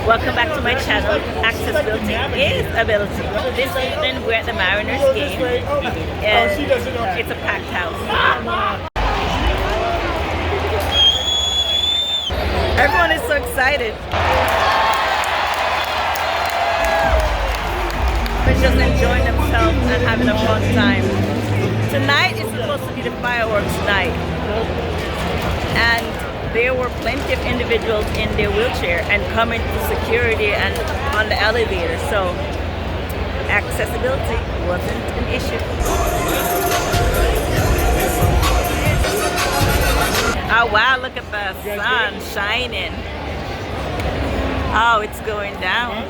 Welcome back to my channel. Accessibility is ability. This evening we're at the Mariners game. And it's a packed house. Everyone is so excited. They're just enjoying themselves and having a fun time. Tonight is supposed to be the fireworks night. And there were plenty of individuals in their wheelchair and coming to security and on the elevator. So accessibility wasn't an issue. Oh wow, look at the sun shining. Oh, it's going down.